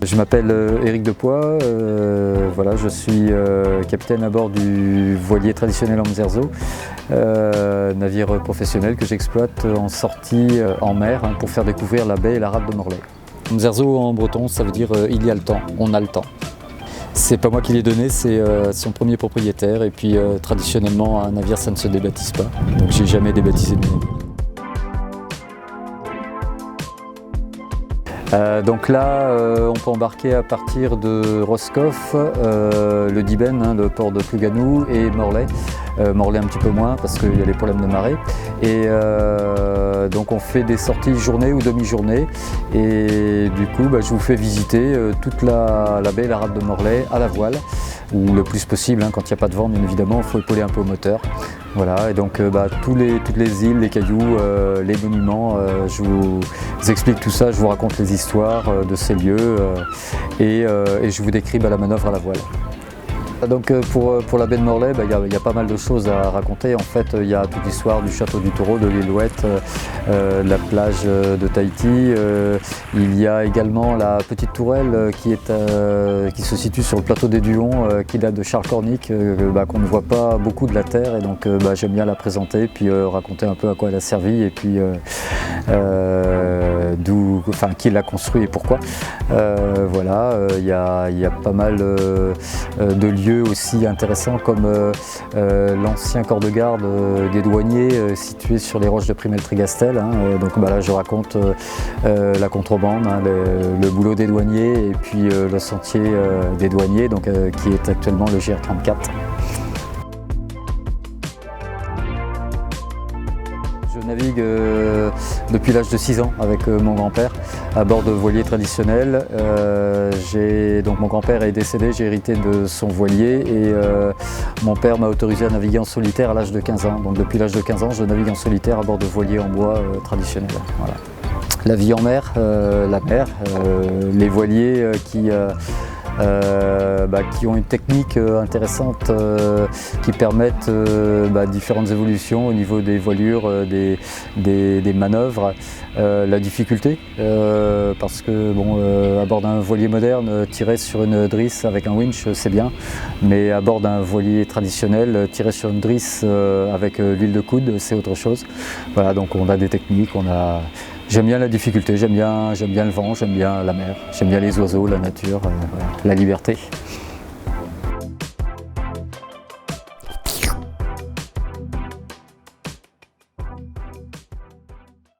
Je m'appelle Éric Depoix, voilà, je suis capitaine à bord du voilier traditionnel Amzerzo, navire professionnel que j'exploite en sortie en mer pour faire découvrir la baie et la rade de Morlaix. Amzerzo en breton, ça veut dire il y a le temps, on a le temps. C'est pas moi qui l'ai donné, c'est son premier propriétaire et puis traditionnellement un navire ça ne se débaptise pas, donc j'ai jamais débaptisé mes navires. Donc là, on peut embarquer à partir de Roscoff, le Dibben, le port de Plougasnou et Morlaix. Morlaix un petit peu moins parce qu'il y a les problèmes de marée. Et donc on fait des sorties journée ou demi-journée. Et du coup, je vous fais visiter toute la baie et la rade de Morlaix à la voile. Ou le plus possible, quand il n'y a pas de vent bien évidemment, il faut épauler un peu au moteur. Voilà, et donc toutes les îles, les cailloux, les monuments, je vous explique tout ça, je vous raconte les histoires de ces lieux et je vous décris la manœuvre à la voile. Donc pour la baie de Morlaix, il y a pas mal de choses à raconter. En fait, il y a toute l'histoire du château du Taureau, de l'île Ouette, de la plage de Tahiti. Il y a également la petite tourelle qui se situe sur le plateau des Duons, qui date de Charles Cornic, qu'on ne voit pas beaucoup de la terre. Et donc j'aime bien la présenter, puis raconter un peu à quoi elle a servi et puis qui l'a construit et pourquoi. Voilà, il y a pas mal de lieux aussi intéressants comme l'ancien corps de garde des douaniers situé sur les roches de Primel-Trigastel. Donc là je raconte la contrebande, le boulot des douaniers et puis le sentier des douaniers qui est actuellement le GR34. Je navigue depuis l'âge de 6 ans avec mon grand-père à bord de voiliers traditionnels. Donc mon grand-père est décédé, j'ai hérité de son voilier et mon père m'a autorisé à naviguer en solitaire à l'âge de 15 ans. Donc depuis l'âge de 15 ans, je navigue en solitaire à bord de voiliers en bois traditionnels. Voilà. La vie en mer, la mer, les voiliers qui ont une technique intéressante qui permettent différentes évolutions au niveau des voilures, des manœuvres, la difficulté parce que à bord d'un voilier moderne, tirer sur une drisse avec un winch c'est bien, mais à bord d'un voilier traditionnel, tirer sur une drisse avec l'huile de coude c'est autre chose. Voilà, donc on a des techniques, j'aime bien la difficulté, j'aime bien le vent, j'aime bien la mer, j'aime bien les oiseaux, la nature, voilà, la liberté.